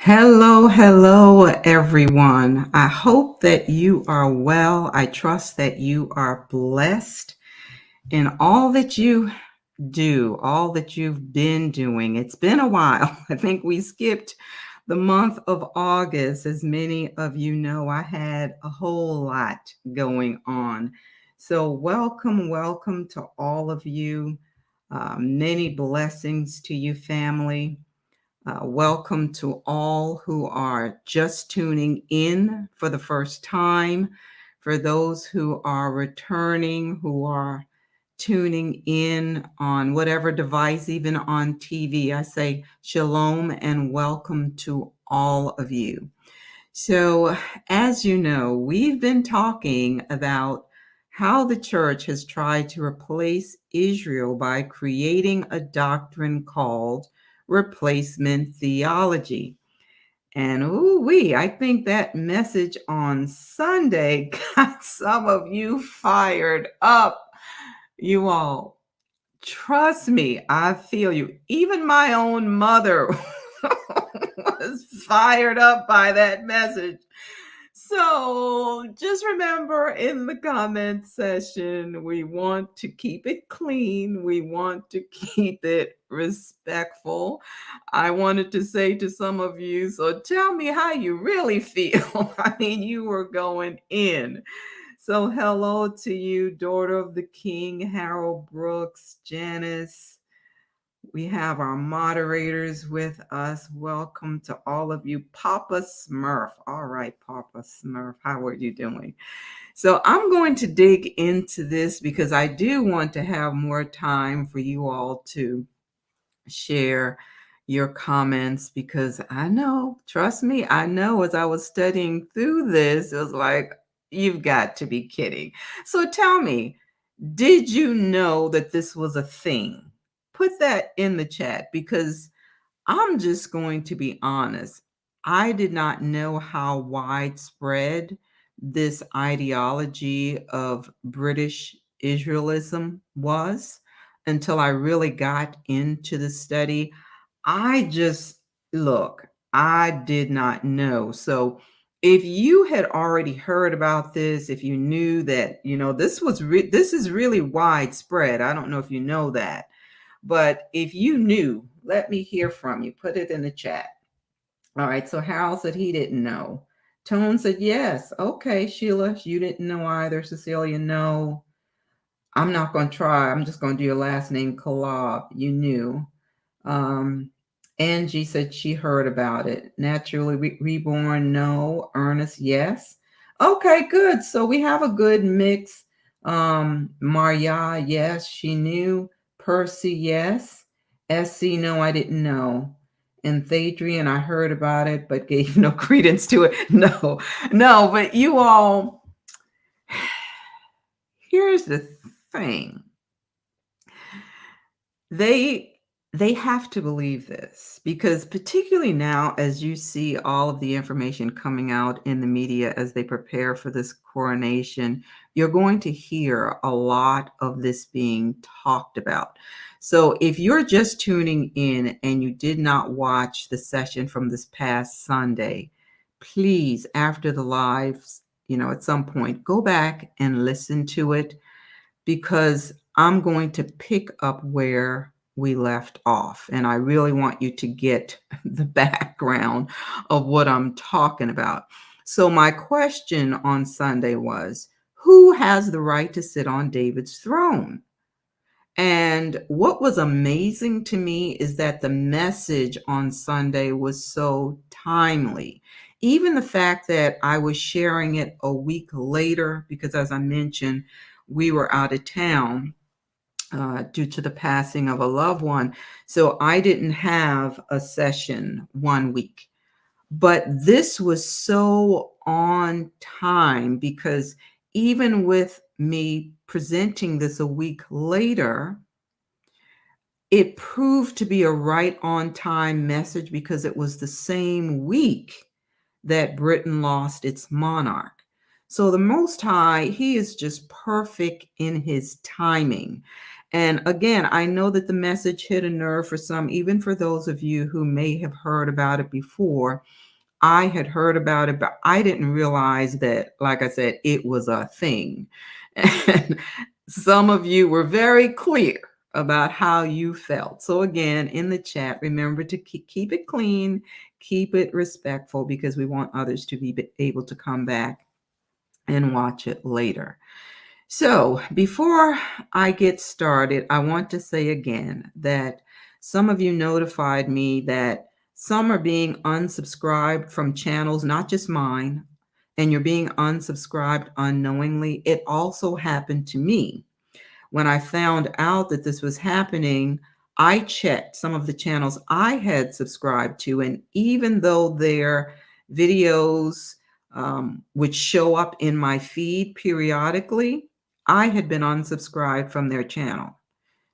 Hello, hello, everyone. I hope that you are well. I trust that you are blessed in all that you do, all that you've been doing. It's been a while. I think we skipped the month of August. As many of you know, I had a whole lot going on. So, welcome to all of you. Many blessings to you, family. Welcome to all who are just tuning in for the first time. For those who are returning, who are tuning in on whatever device, even on TV, I say shalom and welcome to all of you. So, as you know, we've been talking about how the church has tried to replace Israel by creating a doctrine called replacement theology. And I think that message on Sunday got some of you fired up. You all, trust me, I feel you. Even my own mother was fired up by that message. So just remember, in the comment section, we want to keep it clean. We want to keep it respectful. I wanted to say to some of you, so tell me how you really feel. I mean, you were going in. So hello to you, daughter of the King, Harold Brooks, Janice. We have our moderators with us. Welcome to all of you. Papa Smurf. All right, Papa Smurf, how are you doing? So I'm going to dig into this because I do want to have more time for you all to share your comments, because I know, trust me, I know as I was studying through this, it was like, you've got to be kidding. So tell me, did you know that this was a thing? Put that in the chat, because I'm just going to be honest. I did not know how widespread this ideology of British Israelism was until I really got into the study. I did not know. So if you had already heard about this, if you knew that, this is really widespread. I don't know if you know that. But if you knew, let me hear from you. Put it in the chat. All right. So Harold said he didn't know. Tone said yes. Okay, Sheila, you didn't know either. Cecilia, no. I'm not going to try. I'm just going to do your last name, Kalab. You knew. Angie said she heard about it. Naturally Reborn, no. Ernest, yes. Okay, good. So we have a good mix. Maria, yes, she knew. Percy, yes. SC, no, I didn't know. And Thadrian, I heard about it, but gave no credence to it. No, but you all, here's the thing. They have to believe this, because particularly now, as you see all of the information coming out in the media as they prepare for this coronation, you're going to hear a lot of this being talked about. So if you're just tuning in and you did not watch the session from this past Sunday, please, after the lives, at some point, go back and listen to it, because I'm going to pick up where we left off. And I really want you to get the background of what I'm talking about. So my question on Sunday was, who has the right to sit on David's throne? And what was amazing to me is that the message on Sunday was so timely. Even the fact that I was sharing it a week later, because as I mentioned, we were out of town. due to the passing of a loved one. So I didn't have a session one week. But this was so on time because even with me presenting this a week later, it proved to be a right on time message because it was the same week that Britain lost its monarch. So the Most High, He is just perfect in His timing. And again, I know that the message hit a nerve for some, even for those of you who may have heard about it before. I had heard about it, but I didn't realize that, like I said, it was a thing. And some of you were very clear about how you felt. So again, in the chat, remember to keep it clean, keep it respectful, because we want others to be able to come back and watch it later. So before I get started, I want to say again that some of you notified me that some are being unsubscribed from channels, not just mine, and you're being unsubscribed unknowingly. It also happened to me. When I found out that this was happening, I checked some of the channels I had subscribed to, and even though their videos would show up in my feed periodically, I had been unsubscribed from their channel.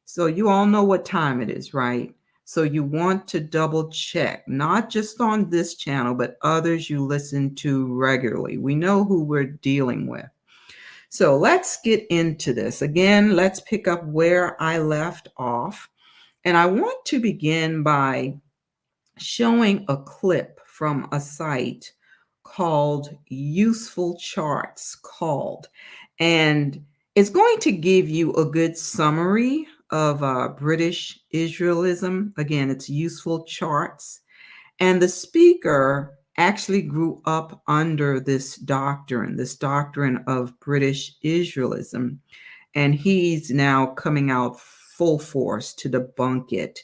So you all know what time it is, right? So you want to double check, not just on this channel, but others you listen to regularly. We know who we're dealing with. So let's get into this. Again, let's pick up where I left off. And I want to begin by showing a clip from a site called Useful Charts and it's going to give you a good summary of British Israelism. Again, it's Useful Charts. And the speaker actually grew up under this doctrine of British Israelism. And he's now coming out full force to debunk it.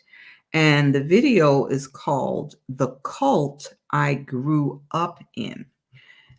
And the video is called The Cult I Grew Up In.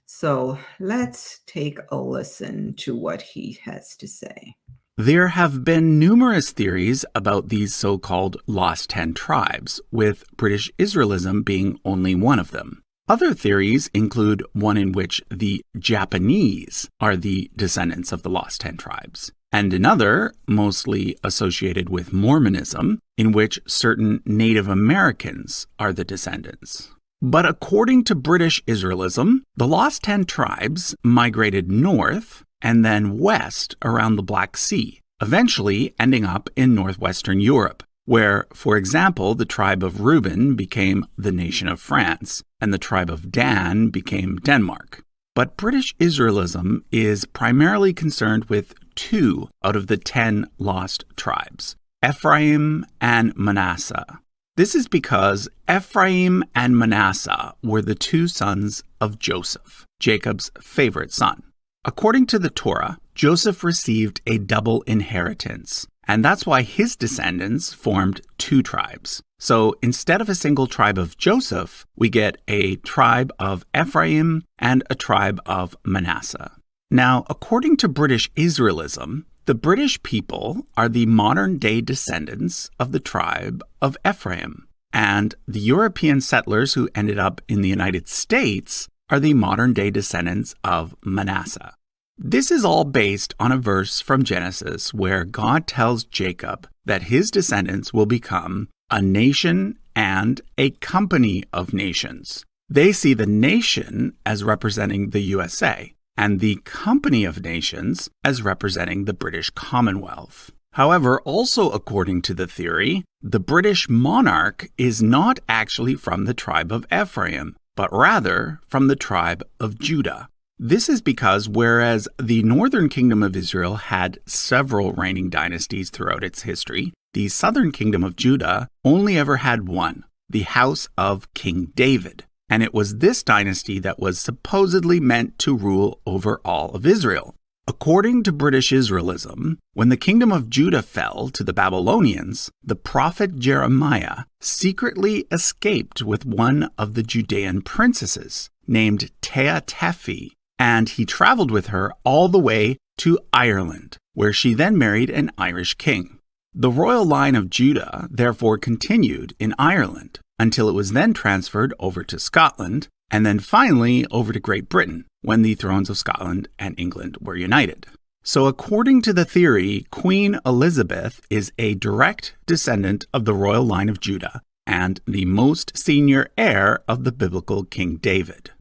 So let's take a listen to what he has to say. There have been numerous theories about these so-called Lost 10 tribes, with British Israelism being only one of them. Other theories include one in which the Japanese are the descendants of the Lost 10 tribes, and another, mostly associated with Mormonism, in which certain Native Americans are the descendants. But according to British Israelism, the Lost 10 tribes migrated north and then west around the Black Sea, eventually ending up in northwestern Europe, where, for example, the tribe of Reuben became the nation of France, and the tribe of Dan became Denmark. But British Israelism is primarily concerned with 2 out of the 10 lost tribes, Ephraim and Manasseh. This is because Ephraim and Manasseh were the 2 sons of Joseph, Jacob's favorite son. According to the Torah, Joseph received a double inheritance, and that's why his descendants formed 2 tribes. So instead of a single tribe of Joseph, we get a tribe of Ephraim and a tribe of Manasseh. Now, according to British Israelism, the British people are the modern-day descendants of the tribe of Ephraim, and the European settlers who ended up in the United States are the modern-day descendants of Manasseh. This is all based on a verse from Genesis where God tells Jacob that his descendants will become a nation and a company of nations. They see the nation as representing the USA, and the company of nations as representing the British Commonwealth. However, also according to the theory, the British monarch is not actually from the tribe of Ephraim, but rather from the tribe of Judah. This is because whereas the northern kingdom of Israel had several reigning dynasties throughout its history, the southern kingdom of Judah only ever had one, the house of King David. And it was this dynasty that was supposedly meant to rule over all of Israel. According to British Israelism, when the kingdom of Judah fell to the Babylonians, the prophet Jeremiah secretly escaped with one of the Judean princesses, named Tehatefi, and he traveled with her all the way to Ireland, where she then married an Irish king. The royal line of Judah therefore continued in Ireland until it was then transferred over to Scotland and then finally over to Great Britain when the thrones of Scotland and England were united. So according to the theory, Queen Elizabeth is a direct descendant of the royal line of Judah and the most senior heir of the biblical King David.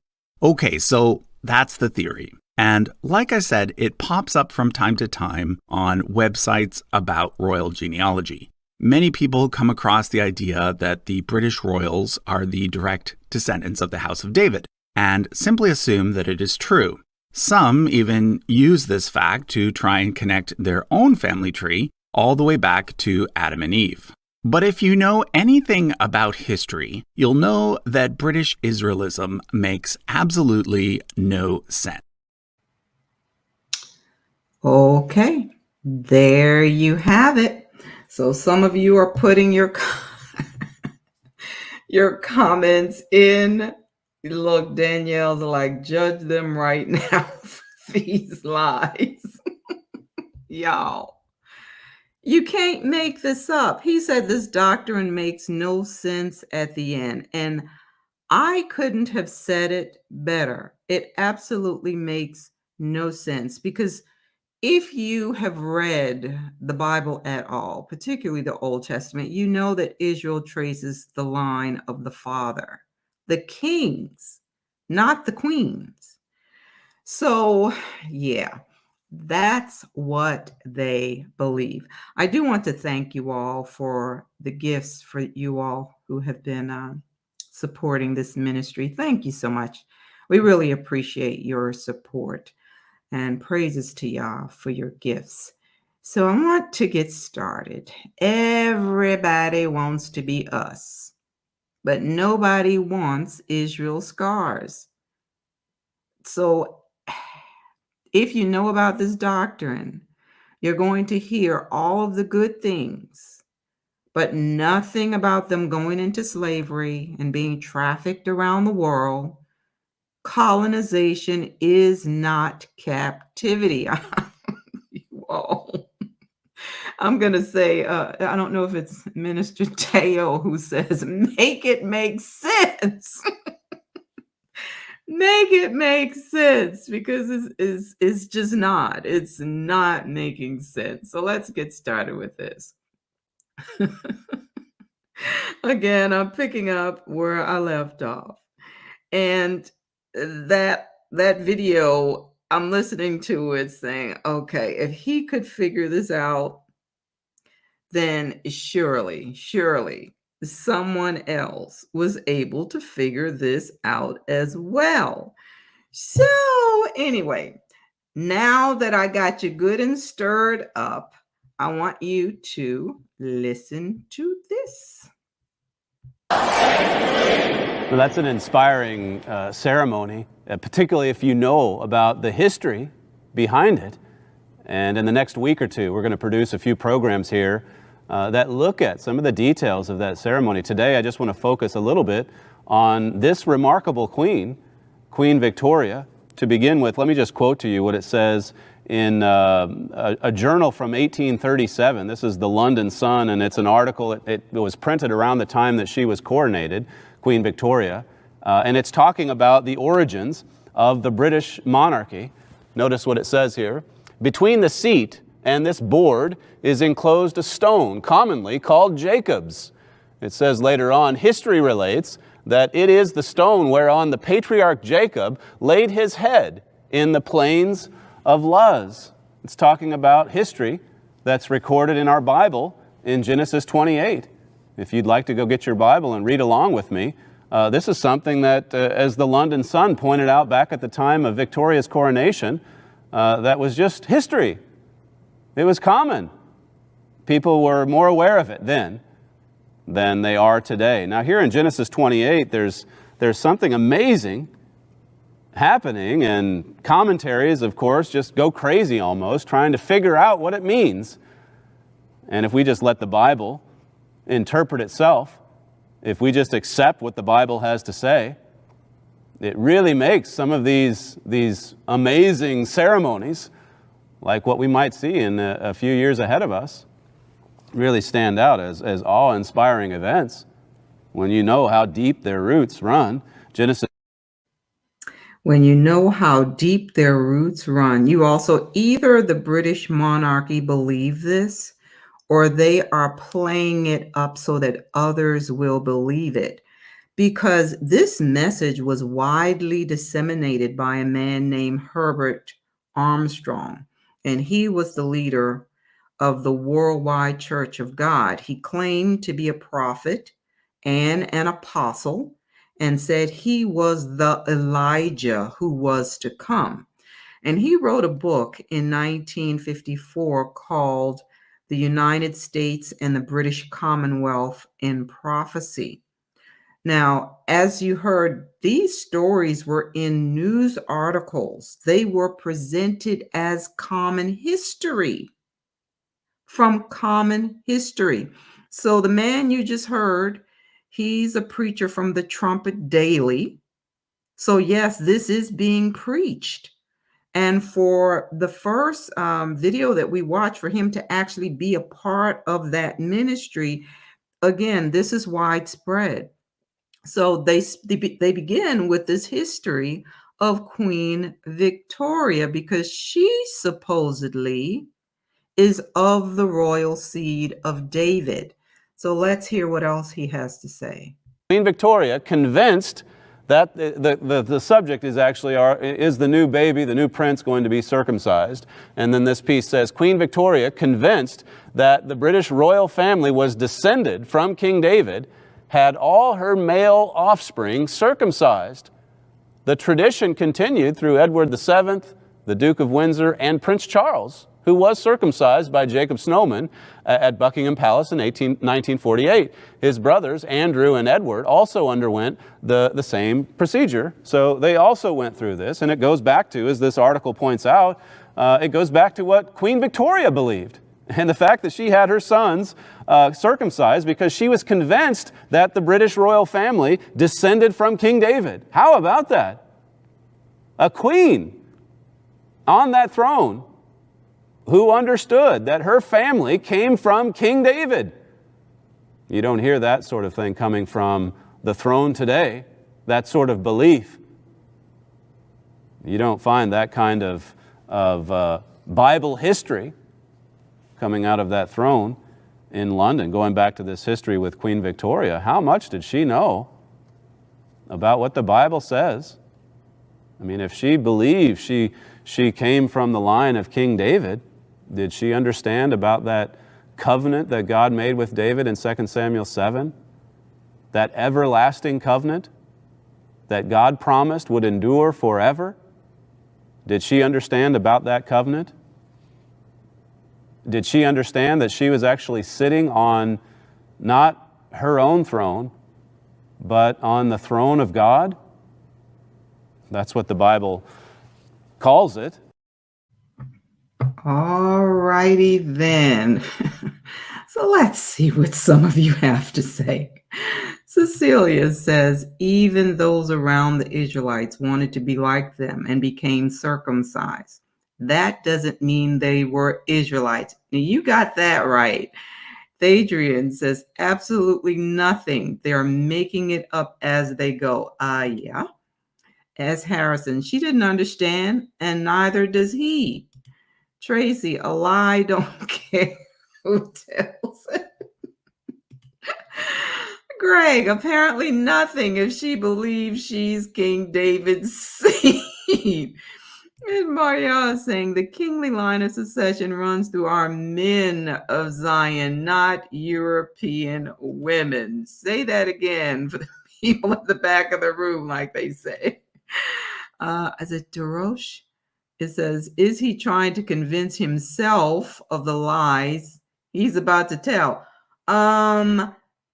Okay, so that's the theory. And like I said, it pops up from time to time on websites about royal genealogy. Many people come across the idea that the British royals are the direct descendants of the House of David and simply assume that it is true. Some even use this fact to try and connect their own family tree all the way back to Adam and Eve. But if you know anything about history, you'll know that British Israelism makes absolutely no sense. Okay, there you have it. So some of you are putting your comments in. Look, Danielle's like, judge them right now for these lies. Y'all, you can't make this up. He said this doctrine makes no sense at the end. And I couldn't have said it better. It absolutely makes no sense because if you have read the Bible at all, particularly the Old Testament, you know that Israel traces the line of the father, the kings, not the queens. So, yeah, that's what they believe. I do want to thank you all for the gifts for you all who have been supporting this ministry. Thank you so much. We really appreciate your support. And praises to y'all for your gifts. So I want to get started. Everybody wants to be us, but nobody wants Israel's scars. So if you know about this doctrine, you're going to hear all of the good things, but nothing about them going into slavery and being trafficked around the world. Colonization is not captivity. Whoa. I'm going to say, I don't know if it's Minister Teo who says, make it make sense. Make it make sense because it's just not. It's not making sense. So let's get started with this. Again, I'm picking up where I left off. And that video, I'm listening to it saying, okay, if he could figure this out, then surely someone else was able to figure this out as well. So anyway, now that I got you good and stirred up, I want you to listen to this. Well, that's an inspiring ceremony, particularly if you know about the history behind it. And in the next week or two, we're going to produce a few programs here that look at some of the details of that ceremony. Today, I just want to focus a little bit on this remarkable queen, Queen Victoria. To begin with, let me just quote to you what it says in a journal from 1837. This is the London Sun, and it's an article. It was printed around the time that she was coronated, Queen Victoria, and it's talking about the origins of the British monarchy. Notice what it says here. Between the seat and this board is enclosed a stone, commonly called Jacob's. It says later on, history relates that it is the stone whereon the patriarch Jacob laid his head in the plains of Luz. It's talking about history that's recorded in our Bible in Genesis 28. If you'd like to go get your Bible and read along with me, this is something that, as the London Sun pointed out back at the time of Victoria's coronation, that was just history. It was common. People were more aware of it then than they are today. Now here in Genesis 28, there's something amazing happening, and commentaries, of course, just go crazy almost, trying to figure out what it means. And if we just let the Bible interpret itself, if we just accept what the Bible has to say, it really makes some of these amazing ceremonies like what we might see in a few years ahead of us really stand out as awe-inspiring events when you know how deep their roots run. Genesis. When you know how deep their roots run, you also, either the British monarchy believe this, or they are playing it up so that others will believe it. Because this message was widely disseminated by a man named Herbert Armstrong, and he was the leader of the Worldwide Church of God. He claimed to be a prophet and an apostle and said he was the Elijah who was to come. And he wrote a book in 1954 called The United States and the British Commonwealth in Prophecy. Now, as you heard, these stories were in news articles. They were presented as common history, from common history. So the man you just heard, he's a preacher from the Trumpet Daily. So yes, this is being preached. And for the first video that we watched, for him to actually be a part of that ministry, again, this is widespread. So they begin with this history of Queen Victoria, because she supposedly is of the royal seed of David. So let's hear what else he has to say. Queen Victoria, convinced that the subject is actually is the new baby, the new prince, going to be circumcised. And then this piece says, Queen Victoria, convinced that the British royal family was descended from King David, had all her male offspring circumcised. The tradition continued through Edward VII, the Duke of Windsor, and Prince Charles, who was circumcised by Jacob Snowman at Buckingham Palace in 1948. His brothers, Andrew and Edward, also underwent the same procedure. So they also went through this, and it goes back to, as this article points out, it goes back to what Queen Victoria believed. And the fact that she had her sons circumcised because she was convinced that the British royal family descended from King David. How about that? A queen on that throne who understood that her family came from King David. You don't hear that sort of thing coming from the throne today, that sort of belief. You don't find that kind of Bible history coming out of that throne in London. Going back to this history with Queen Victoria, how much did she know about what the Bible says? I mean, if she believed she came from the line of King David, did she understand about that covenant that God made with David in 2 Samuel 7? That everlasting covenant that God promised would endure forever? Did she understand about that covenant? Did she understand that she was actually sitting on not her own throne, but on the throne of God? That's what the Bible calls it. All righty then. So let's see what some of you have to say. Cecilia says, even those around the Israelites wanted to be like them and became circumcised. That doesn't mean they were Israelites. Now, you got that right. Adrian says, absolutely nothing. They're making it up as they go. Yeah. As Harrison, she didn't understand, and neither does he. Tracy, a lie, don't care who tells it. Greg, apparently nothing if she believes she's King David's seed. And Maria is saying the kingly line of succession runs through our men of Zion, not European women. Say that again for the people at the back of the room, like they say. Is it Darosh? It says, is he trying to convince himself of the lies he's about to tell?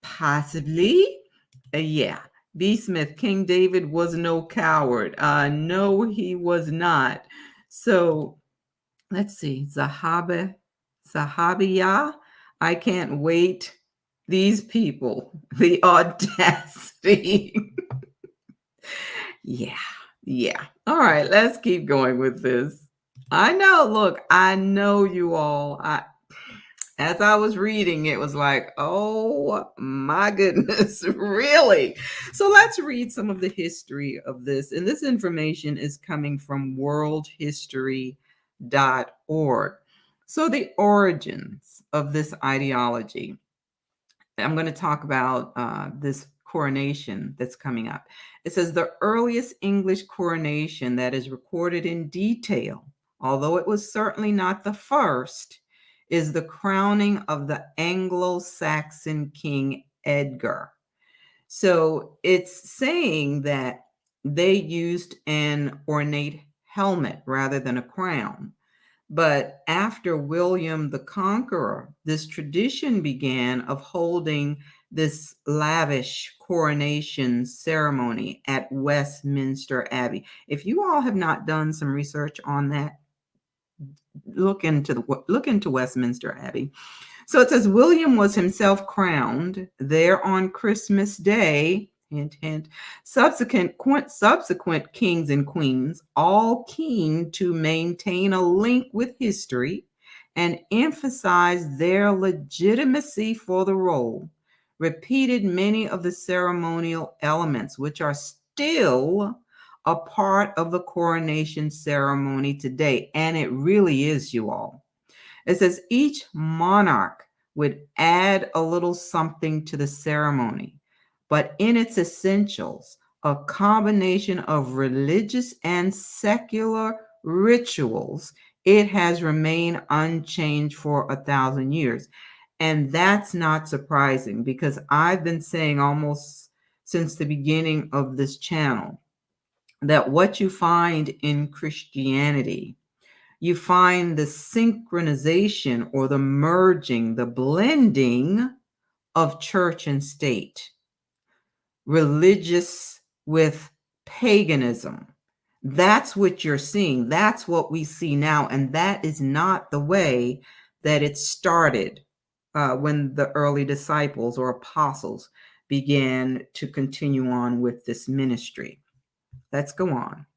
Possibly. Yeah. B. Smith, King David was no coward. No, he was not. So let's see. Zahabiyah. I can't wait. These people, the audacity. Yeah. All right, let's keep going with this. I know, look, I know you all. As I was reading, it was like, oh my goodness, really? So let's read some of the history of this. And this information is coming from worldhistory.org. So the origins of this ideology. I'm going to talk about this coronation that's coming up. It says the earliest English coronation that is recorded in detail, although it was certainly not the first, is the crowning of the Anglo-Saxon King Edgar. So it's saying that they used an ornate helmet rather than a crown. But after William the Conqueror, this tradition began of holding this lavish coronation ceremony at Westminster Abbey. If you all have not done some research on that, look into Westminster Abbey. So it says William was himself crowned there on Christmas Day. Hint, hint. Subsequent kings and queens, all keen to maintain a link with history and emphasize their legitimacy for the role, repeated many of the ceremonial elements, which are still a part of the coronation ceremony today. And it really is, you all. It says each monarch would add a little something to the ceremony, but in its essentials, a combination of religious and secular rituals, it has remained unchanged for 1,000 years. And that's not surprising, because I've been saying almost since the beginning of this channel that what you find in Christianity, you find the synchronization or the merging, the blending of church and state, religious with paganism. That's what you're seeing. That's what we see now. And that is not the way that it started when the early disciples or apostles began to continue on with this ministry. Let's go on.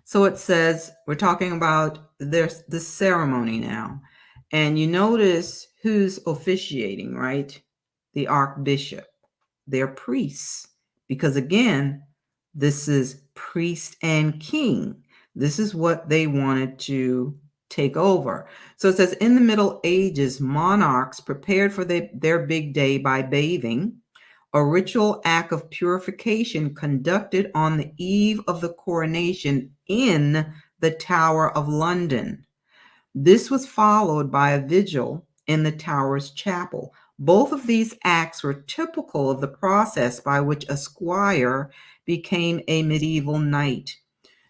So it says, we're talking about this ceremony now. And you notice who's officiating, right? The archbishop. They're priests. Because again, this is priest and king. This is what they wanted to take over. So it says, in the Middle Ages, monarchs prepared for their big day by bathing, a ritual act of purification conducted on the eve of the coronation in the Tower of London. This was followed by a vigil in the Tower's chapel. Both of these acts were typical of the process by which a squire became a medieval knight.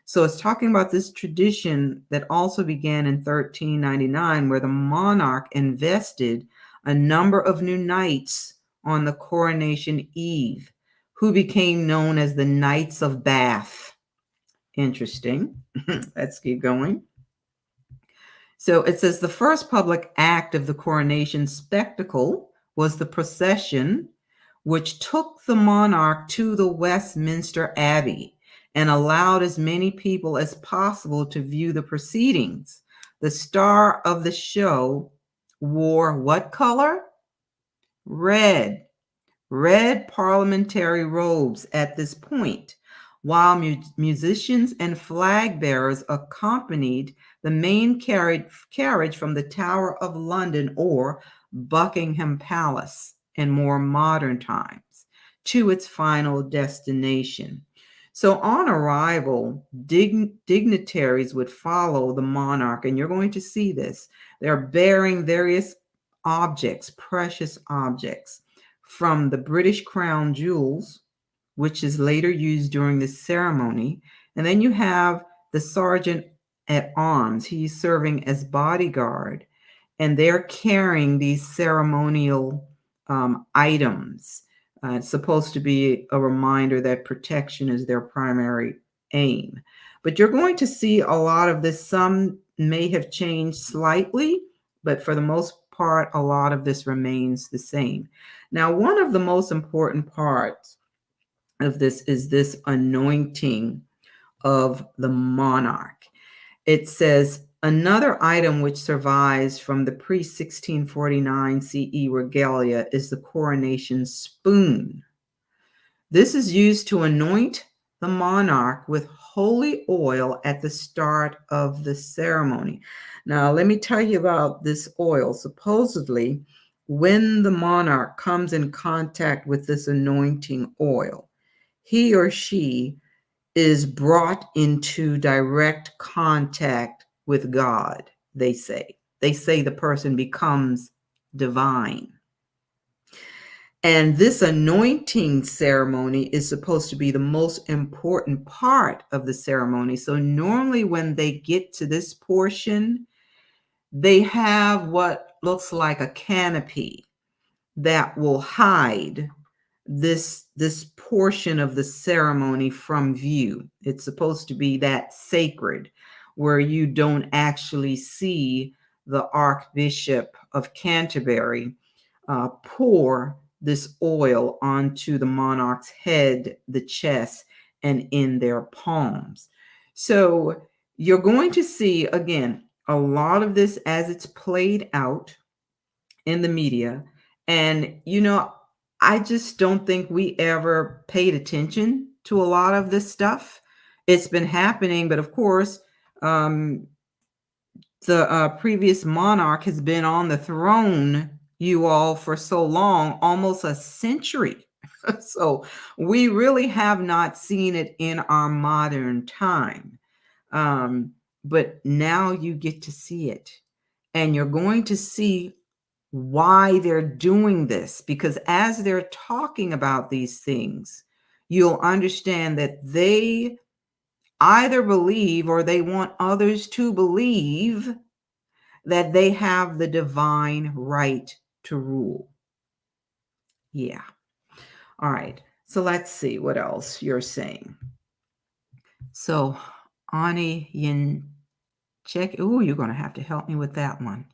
So it's talking about this tradition that also began in 1399, where the monarch invested a number of new knights on the coronation eve, who became known as the Knights of Bath. Interesting. Let's keep going. So it says the first public act of the coronation spectacle was the procession, which took the monarch to the Westminster Abbey and allowed as many people as possible to view the proceedings. The star of the show wore what color? Red parliamentary robes at this point, while musicians and flag bearers accompanied the main carriage from the Tower of London or Buckingham Palace in more modern times to its final destination. So on arrival, dignitaries would follow the monarch, and you're going to see this. They're bearing various objects, precious objects, from the British crown jewels, which is later used during the ceremony. And then you have the sergeant at arms. He's serving as bodyguard, and they're carrying these ceremonial items. It's supposed to be a reminder that protection is their primary aim. But you're going to see a lot of this. Some may have changed slightly, but for the most part, a lot of this remains the same. Now, one of the most important parts of this is this anointing of the monarch. It says, Another item which survives from the pre-1649 CE regalia is the coronation spoon. This is used to anoint the monarch with holy oil at the start of the ceremony. Now, let me tell you about this oil. Supposedly, when the monarch comes in contact with this anointing oil, he or she is brought into direct contact with God, they say. They say the person becomes divine. And this anointing ceremony is supposed to be the most important part of the ceremony. So normally when they get to this portion, they have what looks like a canopy that will hide this portion of the ceremony from view. It's supposed to be that sacred where you don't actually see the Archbishop of Canterbury pour this oil onto the monarch's head, the chest, and in their palms. So you're going to see, again, a lot of this as it's played out in the media. And, I just don't think we ever paid attention to a lot of this stuff. It's been happening, but of course, the previous monarch has been on the throne, you all, for so long, almost a century. So we really have not seen it in our modern time. But now you get to see it, and you're going to see why they're doing this, because as they're talking about these things, you'll understand that they either believe or they want others to believe that they have the divine right to rule. Yeah. All right. So let's see what else you're saying. So, Ani Yin check. Oh, you're going to have to help me with that one.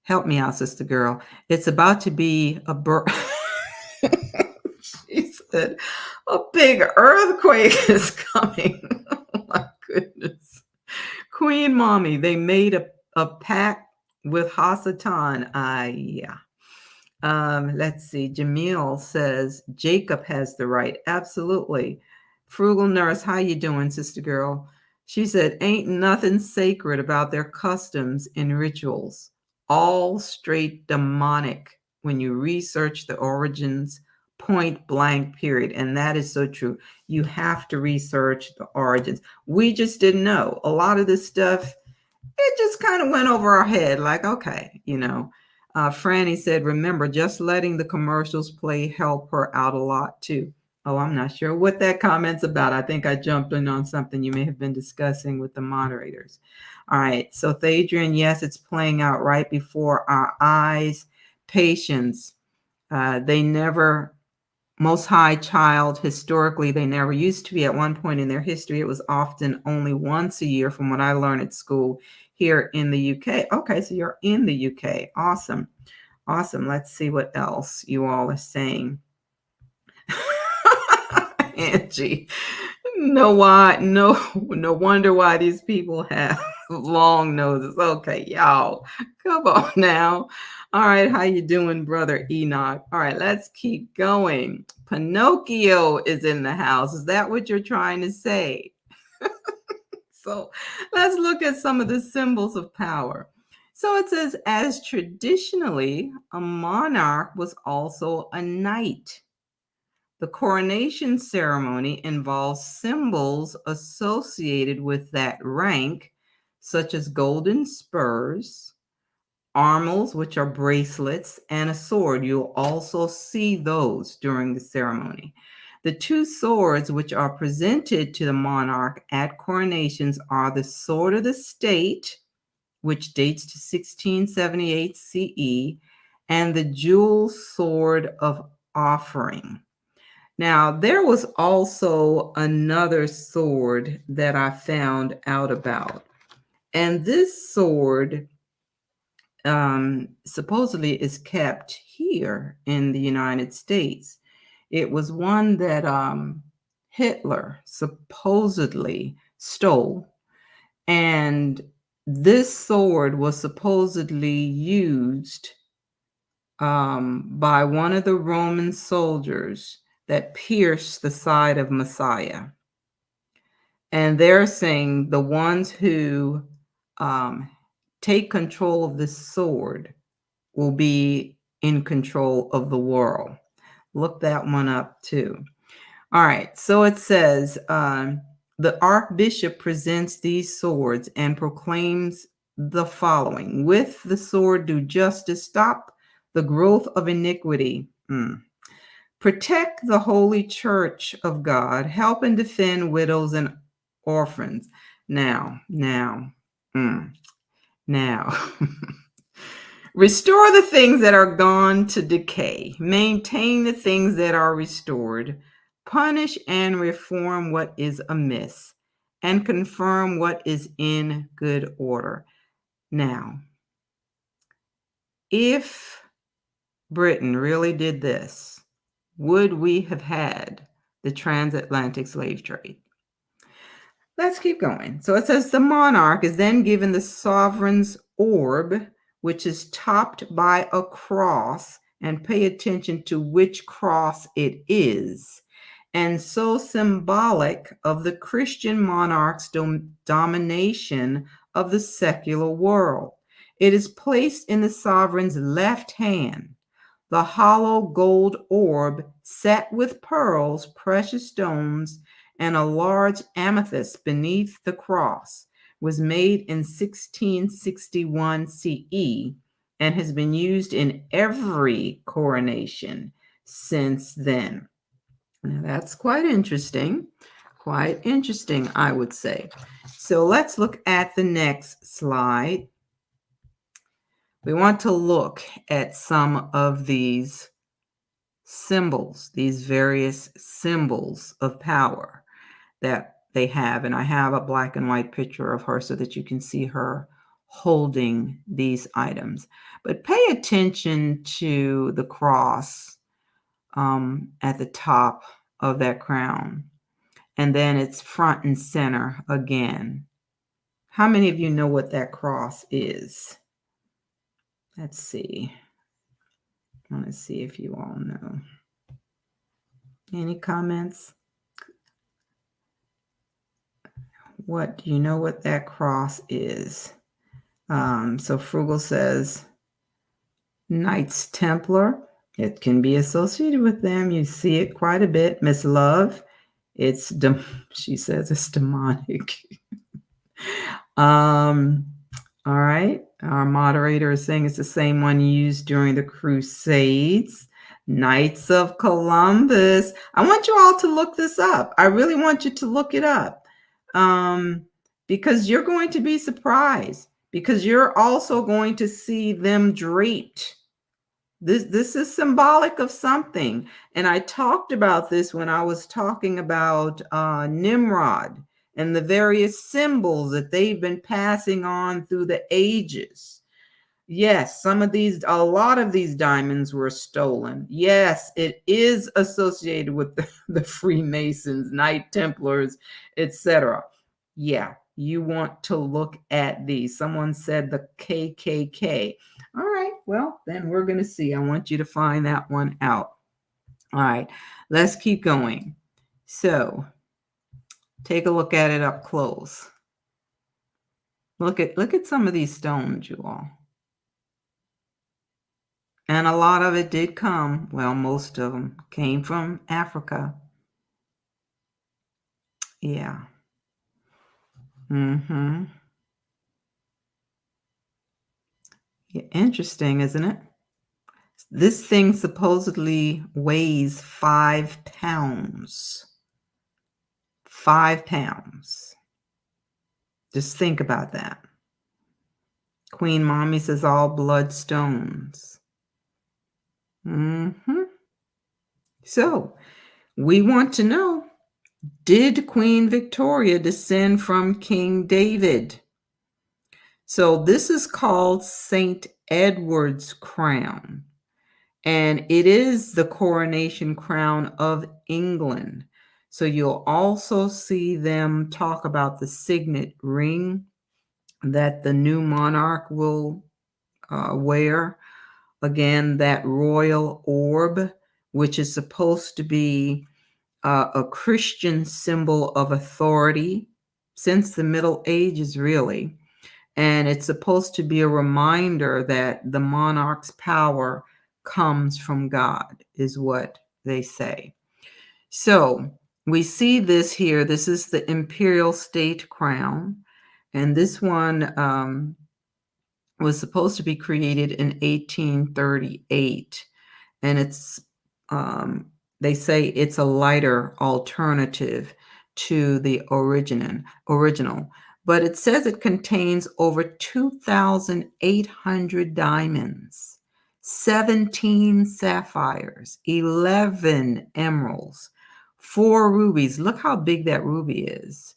Help me out, sister girl. It's about to be a she said, a big earthquake is coming. Oh my goodness. Queen Mommy, they made a pact with Hasatan. Yeah. Let's see. Jamil says Jacob has the right. Absolutely. Frugal Nurse, how you doing, sister girl? She said, ain't nothing sacred about their customs and rituals. All straight demonic when you research the origins, point blank, period. And that is so true. You have to research the origins. We just didn't know. A lot of this stuff, it just kind of went over our head, like, okay, Franny said, remember, just letting the commercials play help her out a lot too. Oh, I'm not sure what that comment's about. I think I jumped in on something you may have been discussing with the moderators. All right. So Thadrian, yes, it's playing out right before our eyes. Patience. They never, Most High Child, historically, they never used to be. At one point in their history, it was often only once a year, from what I learned at school here in the UK. Okay, so you're in the UK. Awesome. Awesome. Let's see what else you all are saying. Angie, no wonder why these people have long noses. Okay, y'all, come on now. All right, how you doing, brother Enoch? All right, let's keep going. Pinocchio is in the house. Is that what you're trying to say? So let's look at some of the symbols of power. So it says, as traditionally, a monarch was also a knight. The coronation ceremony involves symbols associated with that rank, such as golden spurs, armels, which are bracelets, and a sword. You'll also see those during the ceremony. The two swords which are presented to the monarch at coronations are the sword of the state, which dates to 1678 CE, and the jewel sword of offering. Now, there was also another sword that I found out about. And this sword supposedly is kept here in the United States. It was one that Hitler supposedly stole. And this sword was supposedly used by one of the Roman soldiers that pierced the side of Messiah. And they're saying the ones who take control of this sword will be in control of the world. Look that one up too. All right, so it says the archbishop presents these swords and proclaims the following: with the sword do justice, stop the growth of iniquity, protect the holy church of God, help and defend widows and orphans. Now. Restore the things that are gone to decay. Maintain the things that are restored. Punish and reform what is amiss, and confirm what is in good order. Now, if Britain really did this, would we have had the transatlantic slave trade? Let's keep going. So it says the monarch is then given the sovereign's orb, which is topped by a cross, and pay attention to which cross it is, and so symbolic of the Christian monarch's domination of the secular world. It is placed in the sovereign's left hand. The hollow gold orb set with pearls, precious stones, and a large amethyst beneath the cross was made in 1661 CE and has been used in every coronation since then. Now that's quite interesting, I would say. So let's look at the next slide. We want to look at some of these symbols, these various symbols of power that they have. And I have a black and white picture of her so that you can see her holding these items. But pay attention to the cross at the top of that crown. And then it's front and center again. How many of you know what that cross is? Let's see. I want to see if you all know. Any comments? What do you know what that cross is? So Frugal says Knights Templar. It can be associated with them. You see it quite a bit. Miss Love, she says it's demonic. All right. Our moderator is saying it's the same one used during the Crusades. Knights of Columbus. I want you all to look this up. I really want you to look it up because you're going to be surprised, because you're also going to see them draped. This is symbolic of something. And I talked about this when I was talking about Nimrod and the various symbols that they've been passing on through the ages. Yes, a lot of these diamonds were stolen. Yes, it is associated with the Freemasons, Knight Templars, etc. Yeah, you want to look at these. Someone said the KKK. All right, well, then we're going to see. I want you to find that one out. All right, let's keep going. So take a look at it up close. Look at some of these stones, you all. And a lot of it did come, well, most of them came from Africa. Yeah. Yeah, interesting, isn't it? This thing supposedly weighs 5 pounds. 5 pounds. Just think about that. Queen Mommy says all bloodstones. So we want to know, did Queen Victoria descend from King David? So this is called St. Edward's crown, and it is the coronation crown of England. So you'll also see them talk about the signet ring that the new monarch will wear. Again, that royal orb, which is supposed to be a Christian symbol of authority since the Middle Ages, really. And it's supposed to be a reminder that the monarch's power comes from God, is what they say. So we see this here. This is the imperial state crown. And this one was supposed to be created in 1838. And it's they say it's a lighter alternative to the original, but it says it contains over 2,800 diamonds, 17 sapphires, 11 emeralds, 4 rubies. Look how big that ruby is,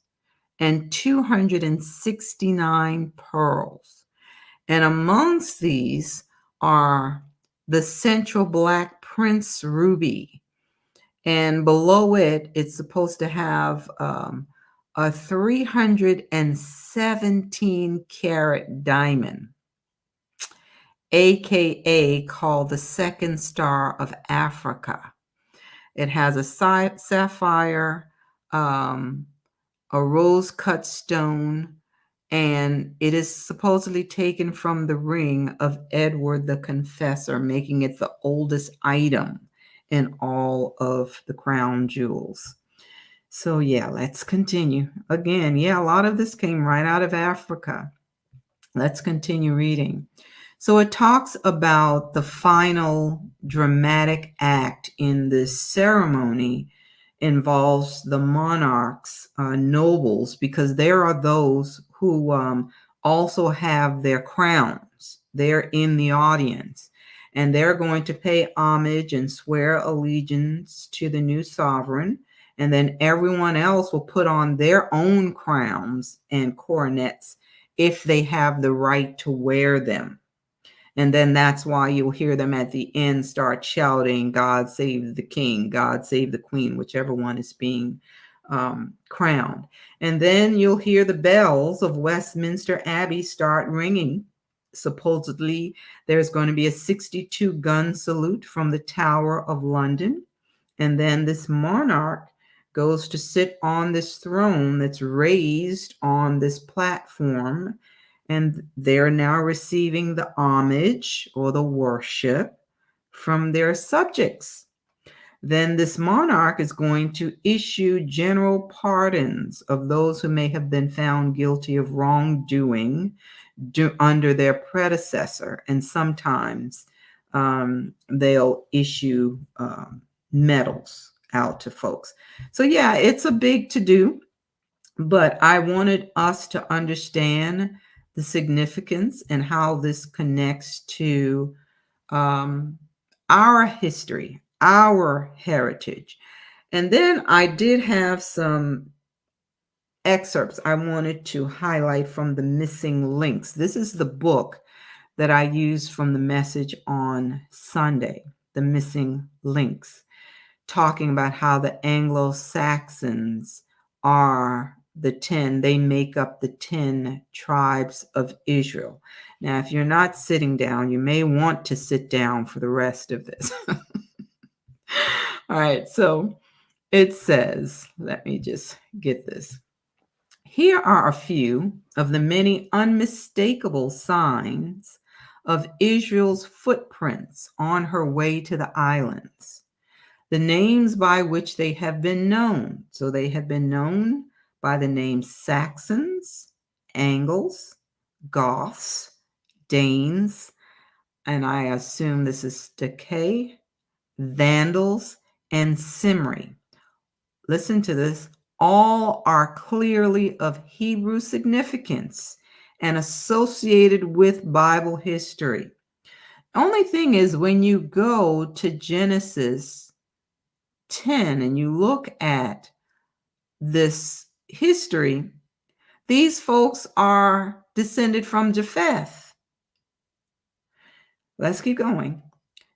and 269 pearls. And amongst these are the central black Prince ruby. And below it, it's supposed to have a 317 carat diamond, aka called the second star of Africa. It has a sapphire, a rose cut stone, and it is supposedly taken from the ring of Edward the Confessor, making it the oldest item in all of the crown jewels. So yeah, let's continue. Again, yeah, a lot of this came right out of Africa. Let's continue reading. So it talks about the final dramatic act in this ceremony involves the monarchs, nobles, because there are those who also have their crowns. They're in the audience, and they're going to pay homage and swear allegiance to the new sovereign. And then everyone else will put on their own crowns and coronets if they have the right to wear them. And then that's why you'll hear them at the end start shouting, "God save the king, God save the queen," whichever one is being crowned. And then you'll hear the bells of Westminster Abbey start ringing. Supposedly, there's going to be a 62-gun salute from the Tower of London. And then this monarch goes to sit on this throne that's raised on this platform. And they're now receiving the homage or the worship from their subjects. Then this monarch is going to issue general pardons of those who may have been found guilty of wrongdoing under their predecessor. And sometimes they'll issue medals out to folks. So yeah, it's a big to-do, but I wanted us to understand the significance and how this connects to our history, our heritage. And then I did have some excerpts I wanted to highlight from the Missing Links. This is the book that I used from the message on Sunday, The Missing Links, talking about how the Anglo-Saxons are they make up the 10 tribes of Israel. Now, if you're not sitting down, you may want to sit down for the rest of this. All right, so it says, let me just get this. Here are a few of the many unmistakable signs of Israel's footprints on her way to the islands. The names by which they have been known. So they have been known by the names Saxons, Angles, Goths, Danes, and I assume this is Decay, Vandals, and Simri. Listen to this. All are clearly of Hebrew significance and associated with Bible history. Only thing is, when you go to Genesis 10 and you look at this history, these folks are descended from Japheth. Let's keep going.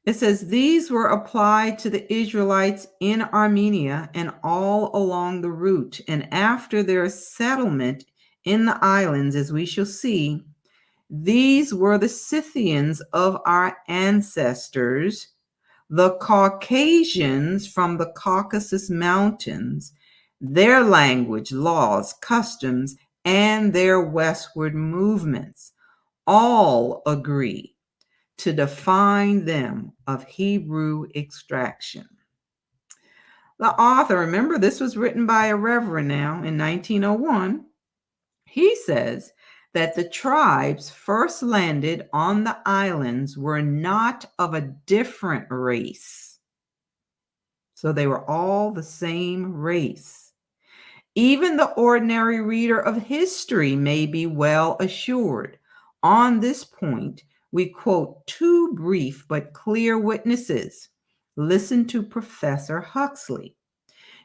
It says, these were applied to the Israelites in Armenia and all along the route, and after their settlement in the islands, as we shall see, these were the Scythians of our ancestors, the Caucasians from the Caucasus Mountains, their language, laws, customs, and their westward movements all agree to define them of Hebrew extraction. The author, remember this was written by a reverend now in 1901, he says that the tribes first landed on the islands were not of a different race. So they were all the same race. Even the ordinary reader of history may be well assured. On this point, we quote two brief but clear witnesses. Listen to Professor Huxley.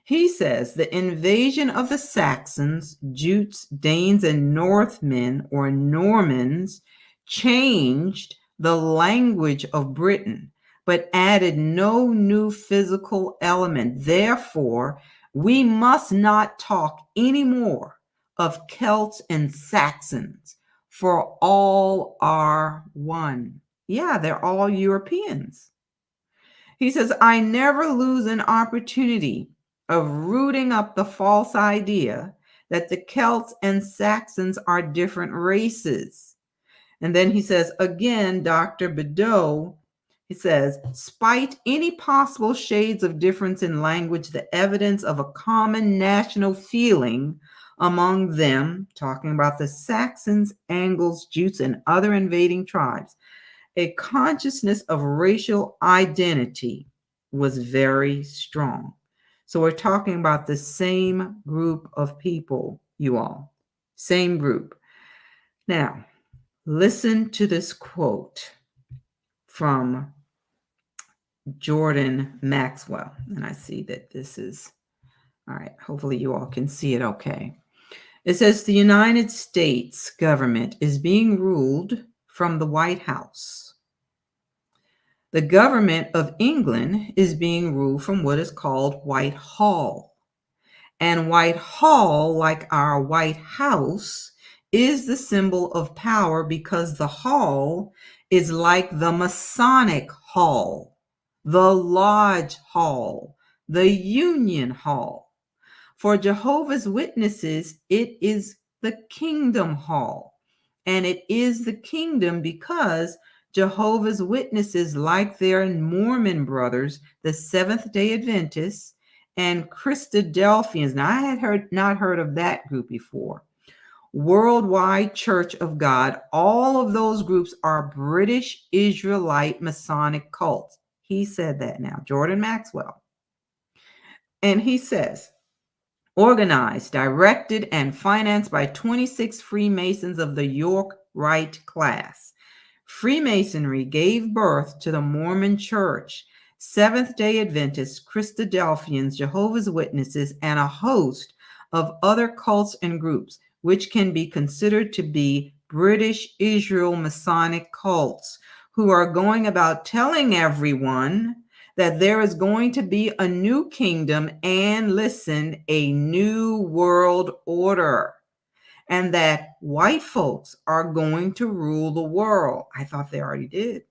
He says the invasion of the Saxons, Jutes, Danes, and Northmen or Normans changed the language of Britain, but added no new physical element. Therefore, we must not talk anymore of Celts and Saxons, for all are one. Yeah, they're all Europeans. He says, I never lose an opportunity of rooting up the false idea that the Celts and Saxons are different races. And then he says, again, Dr. Bedeau, he says, spite any possible shades of difference in language, the evidence of a common national feeling among them, talking about the Saxons, Angles, Jutes, and other invading tribes, a consciousness of racial identity was very strong. So we're talking about the same group of people, you all. Same group. Now, listen to this quote from Jordan Maxwell. And I see that this is, all right, hopefully you all can see it okay. It says the United States government is being ruled from the White House. The government of England is being ruled from what is called Whitehall. And Whitehall, like our White House, is the symbol of power because the hall is like the Masonic Hall, the Lodge Hall, the Union Hall. For Jehovah's Witnesses, it is the Kingdom Hall. And it is the kingdom because Jehovah's Witnesses, like their Mormon brothers, the Seventh-day Adventists, and Christadelphians. Now, I had not heard of that group before. Worldwide Church of God. All of those groups are British Israelite Masonic cults. He said that now, Jordan Maxwell. And he says, organized, directed, and financed by 26 Freemasons of the York Rite class. Freemasonry gave birth to the Mormon Church, Seventh-day Adventists, Christadelphians, Jehovah's Witnesses, and a host of other cults and groups, which can be considered to be British Israel Masonic cults, who are going about telling everyone that there is going to be a new kingdom and, listen, a new world order, and that white folks are going to rule the world. I thought they already did.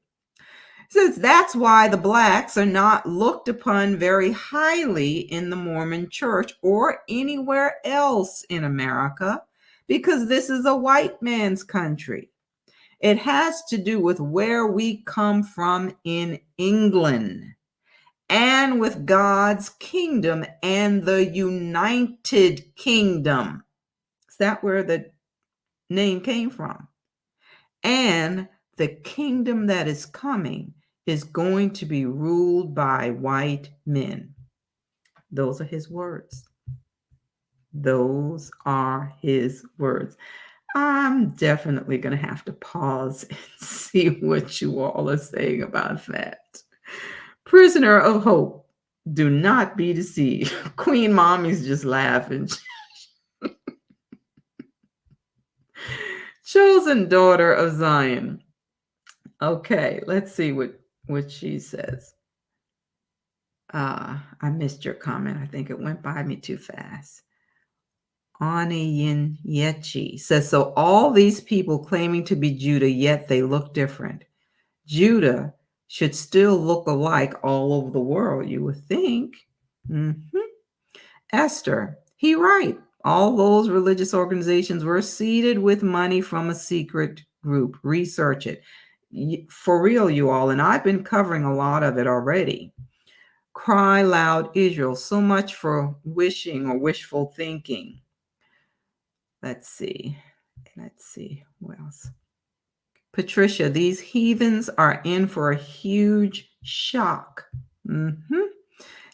Since that's why the blacks are not looked upon very highly in the Mormon Church or anywhere else in America, because this is a white man's country. It has to do with where we come from in England and with God's kingdom and the United Kingdom. Is that where the name came from? And the kingdom that is coming is going to be ruled by white men. Those are his words. Those are his words. I'm definitely going to have to pause and see what you all are saying about that. Prisoner of hope, do not be deceived. Queen Mommy's just laughing. Chosen daughter of Zion. Okay, let's see what she says. I missed your comment. I think it went by me too fast. Aniyin says, so all these people claiming to be Judah, yet they look different. Judah should still look alike all over the world, you would think. Esther, he right. All those religious organizations were seeded with money from a secret group. Research it. For real, you all. And I've been covering a lot of it already. Cry loud, Israel. So much for wishing or wishful thinking. Let's see. What else? Patricia, these heathens are in for a huge shock.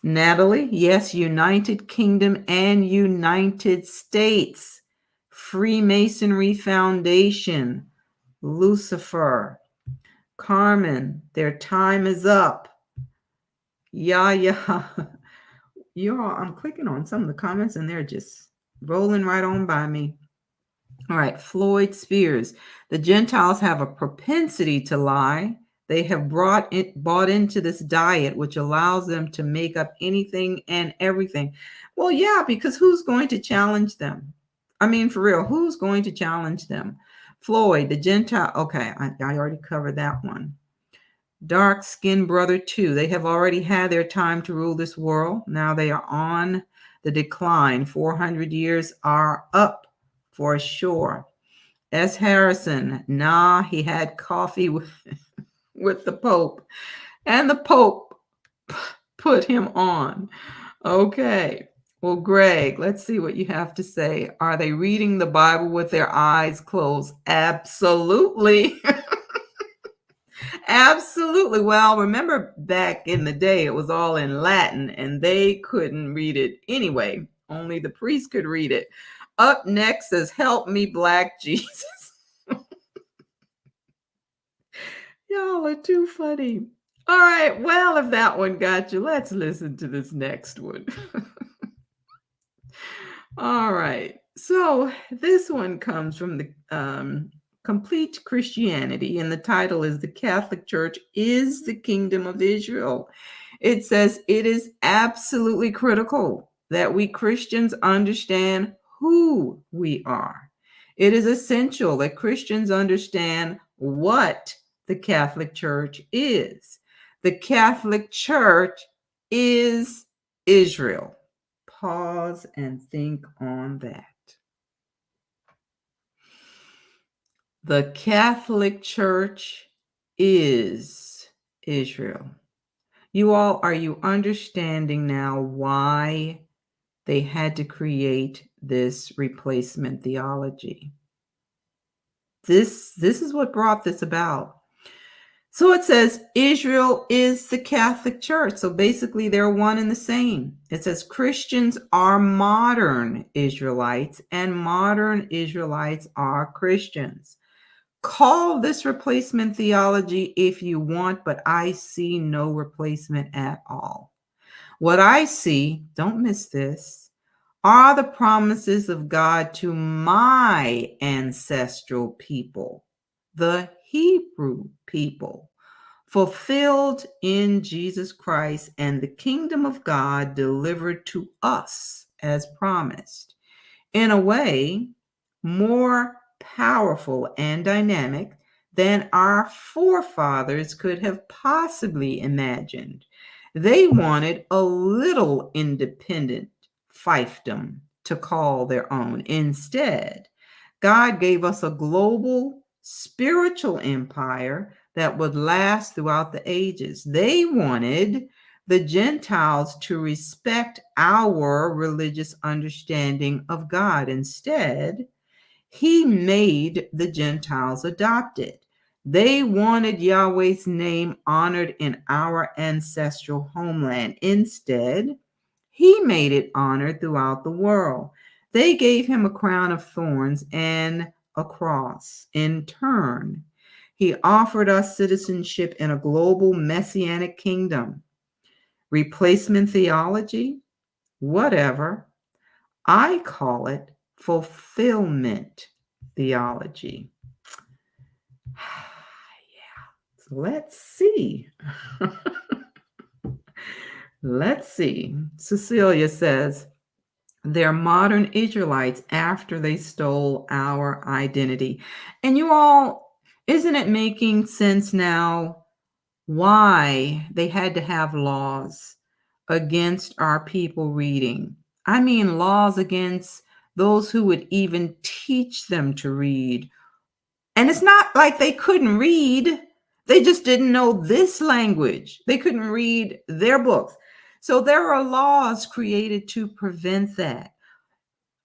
Natalie, yes, United Kingdom and United States. Freemasonry Foundation. Lucifer. Carmen, their time is up. Yeah. Y'all, I'm clicking on some of the comments and they're just rolling right on by me. All right, Floyd Spears. The Gentiles have a propensity to lie. They have bought into this diet, which allows them to make up anything and everything. Well, yeah, because who's going to challenge them? I mean, for real, who's going to challenge them? Floyd, the Gentile. Okay, I already covered that one. Dark Skin Brother 2. They have already had their time to rule this world. Now they are on the decline. 400 years are up for sure. S. Harrison, nah, he had coffee with the Pope, and the Pope put him on. Okay. Well, Greg, let's see what you have to say. Are they reading the Bible with their eyes closed? Absolutely. Absolutely. Well, remember back in the day, it was all in Latin and they couldn't read it anyway. Only the priest could read it. Up next is Help Me, Black Jesus. Y'all are too funny. All right. Well, if that one got you, let's listen to this next one. All right. So this one comes from the Complete Christianity, and the title is The Catholic Church is the Kingdom of Israel. It says it is absolutely critical that we Christians understand who we are. It is essential that Christians understand what the Catholic Church is. The Catholic Church is Israel. Pause and think on that. The Catholic Church is Israel. You all, are you understanding now why they had to create this replacement theology? This is what brought this about. So it says Israel is the Catholic Church. So basically they're one and the same. It says Christians are modern Israelites and modern Israelites are Christians. Call this replacement theology if you want, but I see no replacement at all. What I see, don't miss this, are the promises of God to my ancestral people, the Hebrew people, fulfilled in Jesus Christ and the kingdom of God delivered to us as promised. In a way, more powerful and dynamic than our forefathers could have possibly imagined. They wanted a little independent fiefdom to call their own. Instead, God gave us a global spiritual empire that would last throughout the ages. They wanted the Gentiles to respect our religious understanding of God. Instead, he made the Gentiles adopted. They wanted Yahweh's name honored in our ancestral homeland. Instead, he made it honored throughout the world. They gave him a crown of thorns and a cross. In turn, he offered us citizenship in a global messianic kingdom. Replacement theology? Whatever. I call it fulfillment theology. Yeah. So let's see. Let's see. Cecilia says, They're modern Israelites after they stole our identity. And you all, isn't it making sense now why they had to have laws against our people reading? I mean, laws against those who would even teach them to read. And it's not like they couldn't read, they just didn't know this language. They couldn't read their books. So there are laws created to prevent that.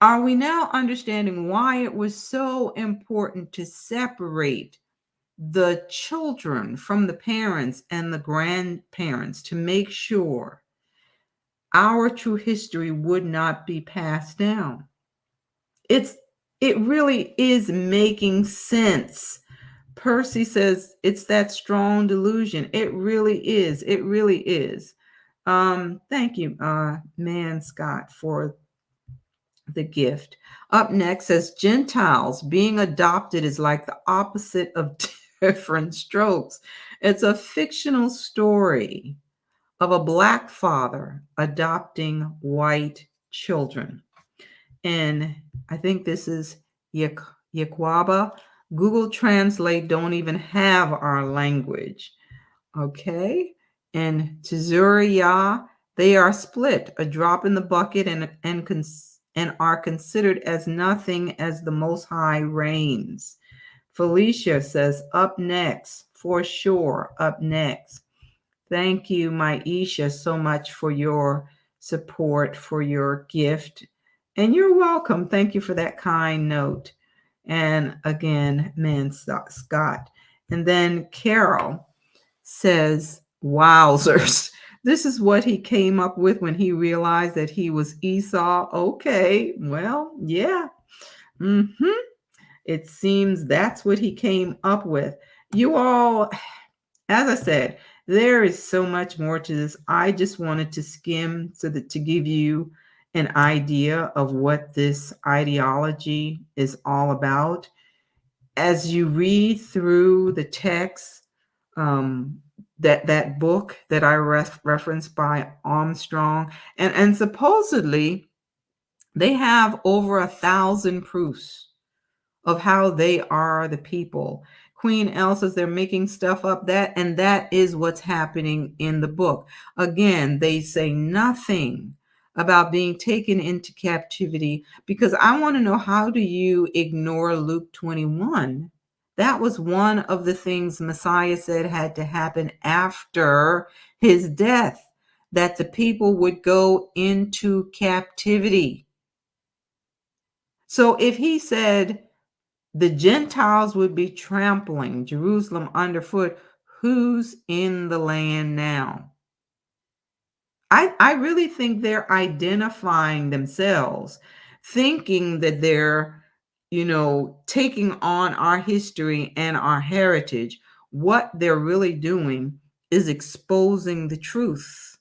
Are we now understanding why it was so important to separate the children from the parents and the grandparents to make sure our true history would not be passed down? It really is making sense. Percy says it's that strong delusion. It really is. It really is. Thank you, Man Scott, for the gift. Up next says Gentiles being adopted is like the opposite of different strokes. It's a fictional story of a Black father adopting white children. And I think this is Yakwaba. Google Translate don't even have our language. Okay. And Tizuriya, they are split, a drop in the bucket, and are considered as nothing as the Most High reigns. Felicia says, up next, for sure, up next. Thank you, Maisha, so much for your support, for your gift. And you're welcome. Thank you for that kind note. And again, Man Scott. And then Carol says, wowzers. This is what he came up with when he realized that he was Esau. Okay, well, yeah. It seems that's what he came up with. You all, as I said, there is so much more to this. I just wanted to skim so that to give you an idea of what this ideology is all about. As you read through the text, that book that I referenced by Armstrong, and supposedly they have over 1,000 proofs of how they are the people. Queen Elle says they're making stuff up, and that is what's happening in the book. Again, they say nothing about being taken into captivity, because I want to know, how do you ignore Luke 21? That was one of the things Messiah said had to happen after his death, that the people would go into captivity. So if he said the Gentiles would be trampling Jerusalem underfoot, who's in the land now? I really think they're identifying themselves, thinking that they're, taking on our history and our heritage. What they're really doing is exposing the truth.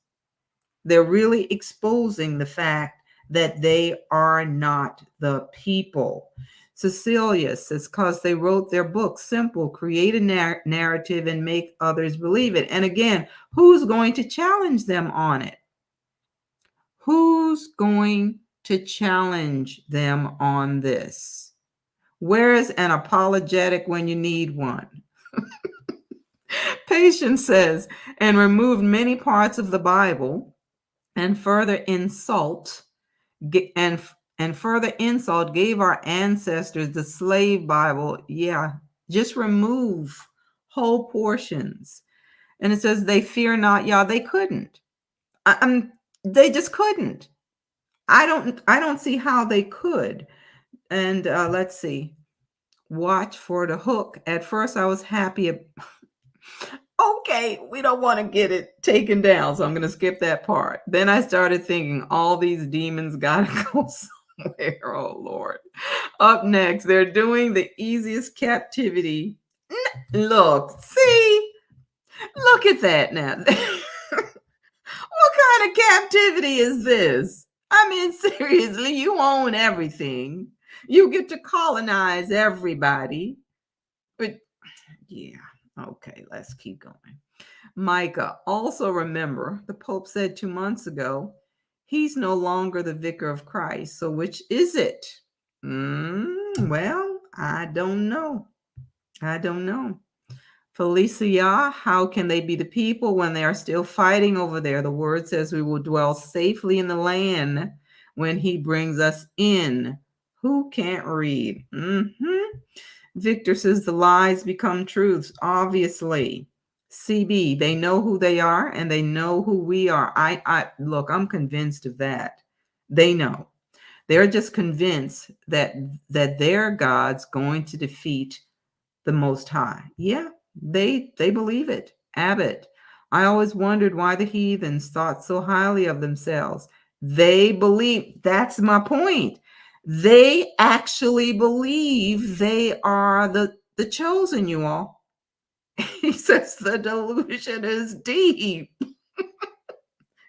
They're really exposing the fact that they are not the people. Cecilia says, because they wrote their book, simple, create a narrative and make others believe it. And again, who's going to challenge them on it? Who's going to challenge them on this? Where's an apologetic when you need one? Patience says, and removed many parts of the Bible and further insult and further insult gave our ancestors the slave Bible. Yeah, just remove whole portions. And it says they fear not Yah. They couldn't. They just couldn't. I don't see how they could. And let's see. Watch for the hook. At first I was happy. Okay, we don't want to get it taken down, so I'm going to skip that part. Then I started thinking, all these demons got to go somewhere. Oh, Lord. Up next, they're doing the easiest captivity. Look, see? Look at that now. What kind of captivity is this? I mean, seriously, you own everything. You get to colonize everybody. But yeah, okay, let's keep going. Micah, also remember, the Pope said 2 months ago, He's no longer the vicar of Christ. So which is it? Well, I don't know. I don't know. Felicia, how can they be the people when they are still fighting over there? The word says we will dwell safely in the land when he brings us in. Who can't read? Victor says the lies become truths, obviously. CB, they know who they are and they know who we are. I look, I'm convinced of that. They know. They're just convinced that their God's going to defeat the Most High. Yeah, they believe it. Abbott, I always wondered why the heathens thought so highly of themselves. They believe, that's my point. They actually believe they are the chosen, you all. He says the delusion is deep.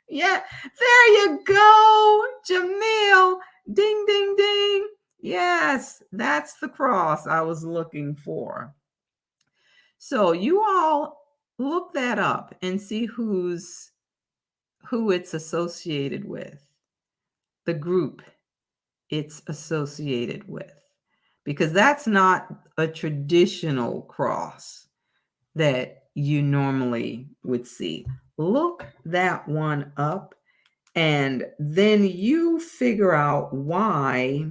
Yeah, there you go, Jamil. Ding, ding, ding. Yes, that's the cross I was looking for. So you all look that up and see who it's associated with, the group it's associated with, because that's not a traditional cross that you normally would see. Look that one up, and then you figure out why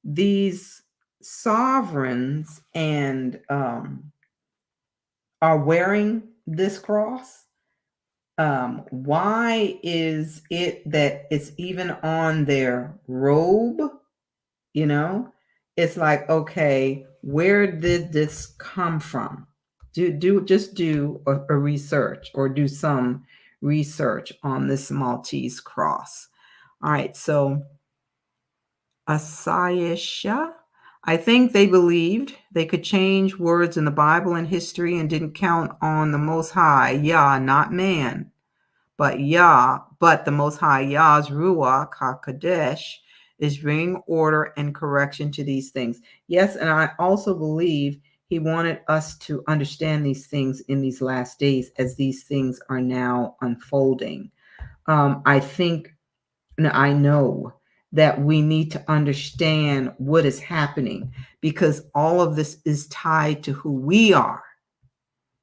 these sovereigns and are wearing this cross. Why is it that it's even on their robe? You know, it's like, okay, where did this come from? Do a research, or do some research on this Maltese cross. All right, so Asayisha, I think they believed they could change words in the Bible and history and didn't count on the Most High, Yah, not man, but Yah, but the Most High Yah's Ruach HaKodesh is bringing order and correction to these things. Yes, and I also believe he wanted us to understand these things in these last days as these things are now unfolding. I know that we need to understand what is happening, because all of this is tied to who we are.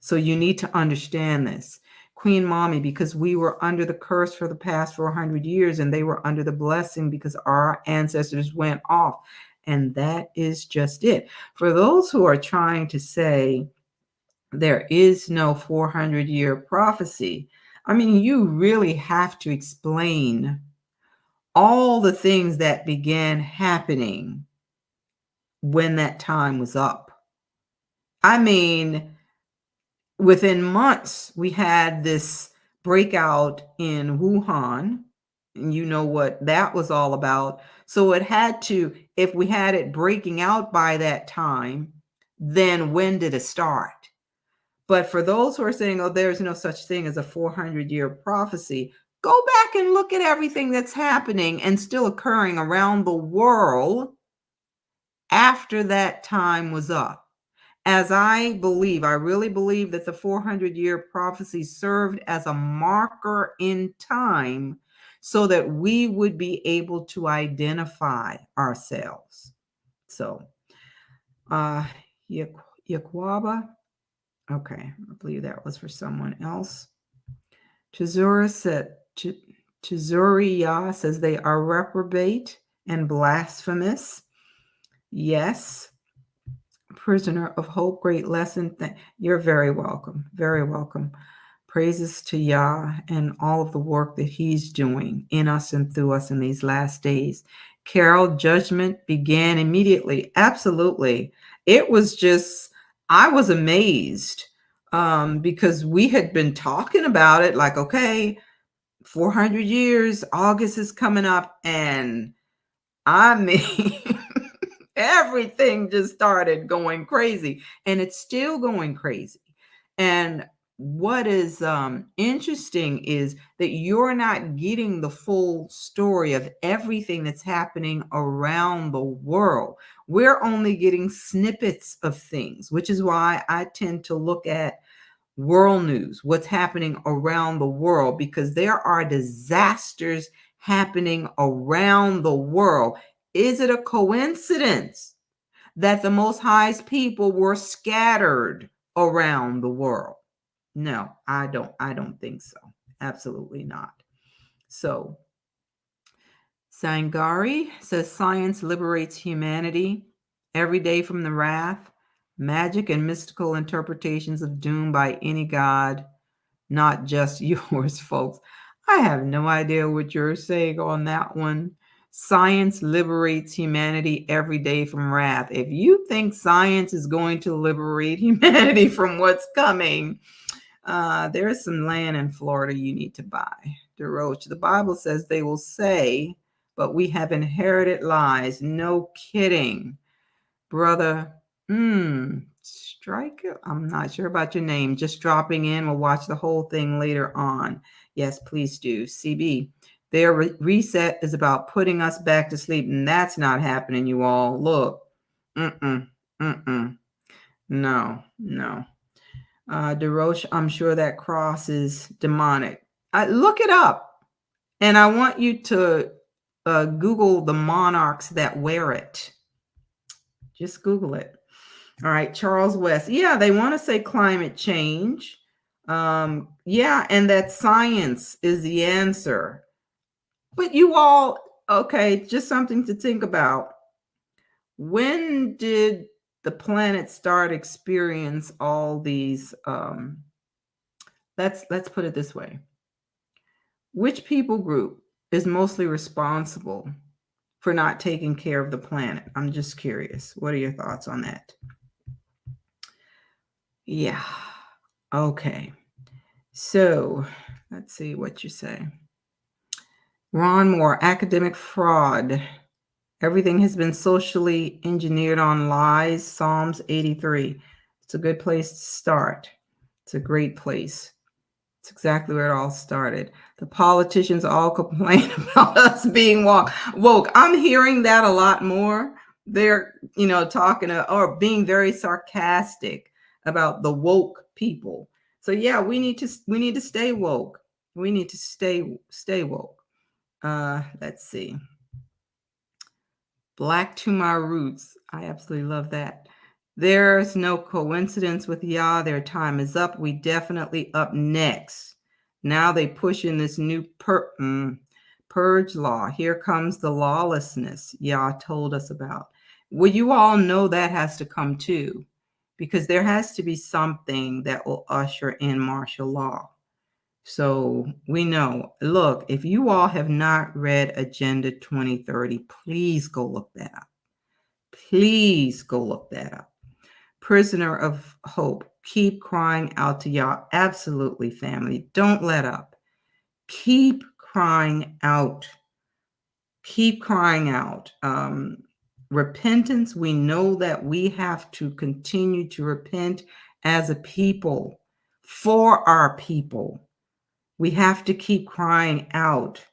So you need to understand this. Queen Mommy, because we were under the curse for the past 400 years and they were under the blessing because our ancestors went off. And that is just it. For those who are trying to say there is no 400-year prophecy, I mean, you really have to explain all the things that began happening when that time was up. I mean, within months, we had this breakout in Wuhan, and you know what that was all about. So it had to, if we had it breaking out by that time, then when did it start? But for those who are saying, oh, there's no such thing as a 400-year prophecy, go back and look at everything that's happening and still occurring around the world after that time was up. As I really believe that the 400-year prophecy served as a marker in time so that we would be able to identify ourselves. So, Yaquaba, okay, I believe that was for someone else. Tazuriya says they are reprobate and blasphemous. Yes. Prisoner of Hope, great lesson. You're very welcome. Very welcome. Praises to Yah and all of the work that he's doing in us and through us in these last days. Carol, judgment began immediately. Absolutely. It was just, I was amazed because we had been talking about it like, okay, 400 years, August is coming up, and I mean, everything just started going crazy, and it's still going crazy. And what is interesting is that you're not getting the full story of everything that's happening around the world. We're only getting snippets of things, which is why I tend to look at world news, what's happening around the world, because there are disasters happening around the world. Is it a coincidence that the Most High's people were scattered around the world? No, I don't think so. Absolutely not. So Sangari says science liberates humanity every day from the wrath, magic, and mystical interpretations of doom by any god, not just yours, folks. I have no idea what you're saying on that one. Science liberates humanity every day from wrath. If you think science is going to liberate humanity from what's coming, there's some land in Florida you need to buy. DeRoche, the Bible says they will say, but we have inherited lies. No kidding. Brother, Strike it. I'm not sure about your name. Just dropping in. We'll watch the whole thing later on. Yes, please do. CB, their reset is about putting us back to sleep, and that's not happening, you all. Look. No. DeRoche, I'm sure that cross is demonic. Look it up, and I want you to Google the monarchs that wear it. Just Google it. All right, Charles West. Yeah, they want to say climate change. Yeah, and that science is the answer. But you all, okay, just something to think about. When did the planet start experience all these let's put it this way. Which people group is mostly responsible for not taking care of the planet? I'm just curious. What are your thoughts on that? Yeah. Okay. So let's see what you say. Ron Moore, academic fraud. Everything has been socially engineered on lies. Psalms 83. It's a good place to start. It's a great place. It's exactly where it all started. The politicians all complain about us being woke. I'm hearing that a lot more. They're, talking or being very sarcastic about the woke people. So yeah, we need to stay woke. We need to stay woke. Let's see. Black to my roots. I absolutely love that. There's no coincidence with Yah. Their time is up. We definitely up next. Now they push in this new purge law. Here comes the lawlessness Yah told us about. Well, you all know that has to come too, because there has to be something that will usher in martial law. So we know, look, if you all have not read Agenda 2030, please go look that up. Please go look that up. Prisoner of Hope, keep crying out to Yah. Absolutely, family. Don't let up. Keep crying out. Keep crying out. Repentance, we know that we have to continue to repent as a people, for our people. We have to keep crying out.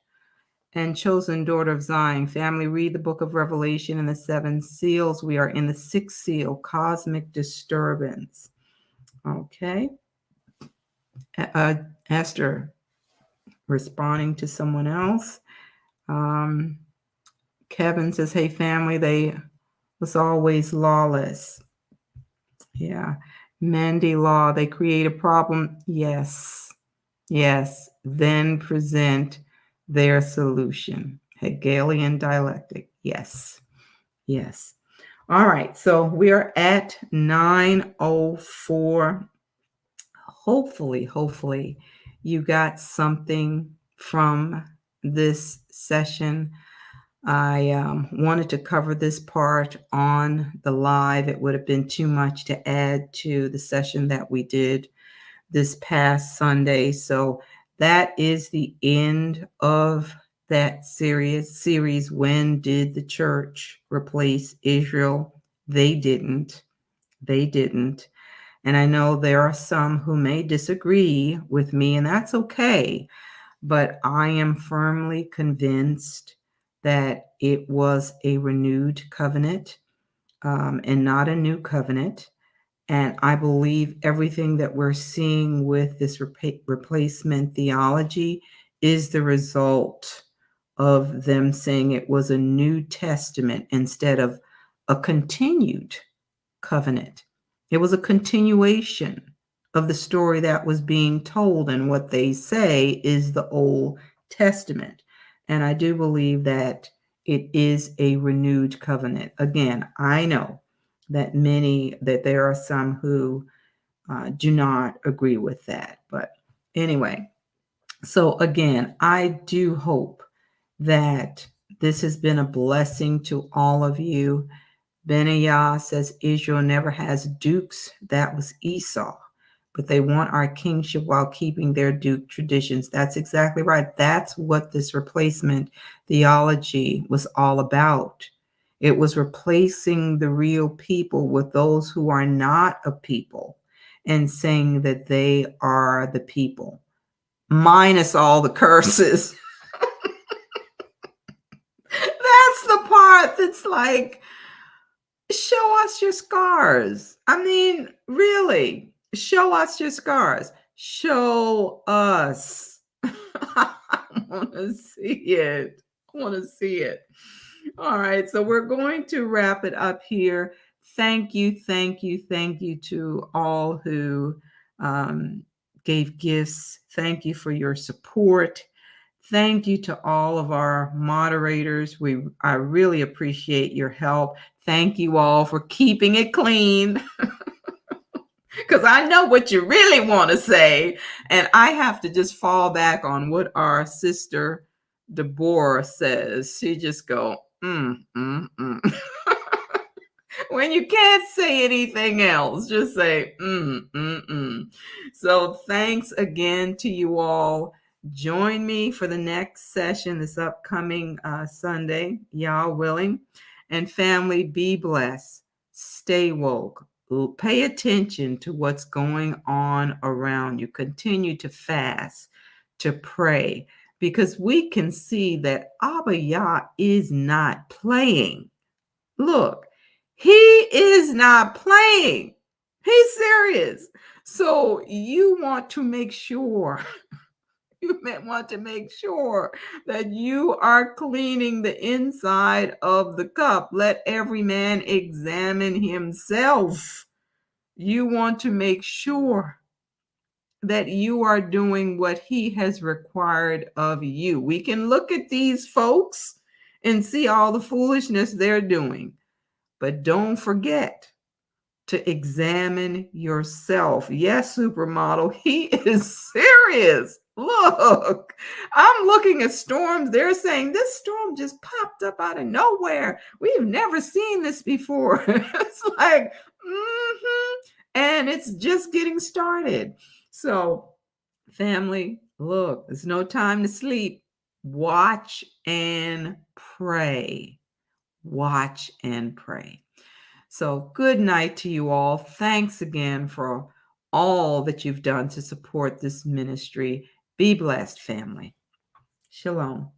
And chosen daughter of Zion, family, read the book of Revelation and the 7 seals. We are in the 6th seal, cosmic disturbance. Okay. Esther, responding to someone else. Kevin says, hey, family, they was always lawless. Yeah. Mandy Law, they create a problem. Yes. Then present their solution. Hegelian dialectic. Yes. All right. So we are at 9:04. Hopefully you got something from this session. I wanted to cover this part on the live. It would have been too much to add to the session that we did this past Sunday. So that is the end of that series. When did the church replace Israel? They didn't. And I know there are some who may disagree with me, and that's okay. But I am firmly convinced that it was a renewed covenant and not a new covenant. And I believe everything that we're seeing with this replacement theology is the result of them saying it was a New Testament instead of a continued covenant. It was a continuation of the story that was being told, and what they say is the Old Testament. And I do believe that it is a renewed covenant. Again, I know that there are some who do not agree with that. But anyway, so again, I do hope that this has been a blessing to all of you. Benaiah says Israel never has dukes. That was Esau. But they want our kingship while keeping their duke traditions. That's exactly right. That's what this replacement theology was all about. It was replacing the real people with those who are not a people and saying that they are the people, minus all the curses. That's the part that's like, show us your scars. I mean, really, show us your scars. Show us. I want to see it. I want to see it. All right, so we're going to wrap it up here. Thank you to all who gave gifts. Thank you for your support. Thank you to all of our moderators. I really appreciate your help. Thank you all for keeping it clean, because I know what you really want to say, and I have to just fall back on what our sister Deborah says. She just go, when you can't say anything else, just say, So thanks again to you all. Join me for the next session this upcoming Sunday, y'all willing. And family, be blessed. Stay woke. Pay attention to what's going on around you. Continue to fast, to pray, because we can see that Abba Yah is not playing. Look, he is not playing. He's serious. So you want to make sure that you are cleaning the inside of the cup. Let every man examine himself. You want to make sure that you are doing what he has required of you. We can look at these folks and see all the foolishness they're doing, but don't forget to examine yourself. Yes, supermodel, he is serious. Look, I'm looking at storms. They're saying this storm just popped up out of nowhere. We've never seen this before. It's like, and it's just getting started. So, family, look, there's no time to sleep. Watch and pray. Watch and pray. So good night to you all. Thanks again for all that you've done to support this ministry. Be blessed, family. Shalom.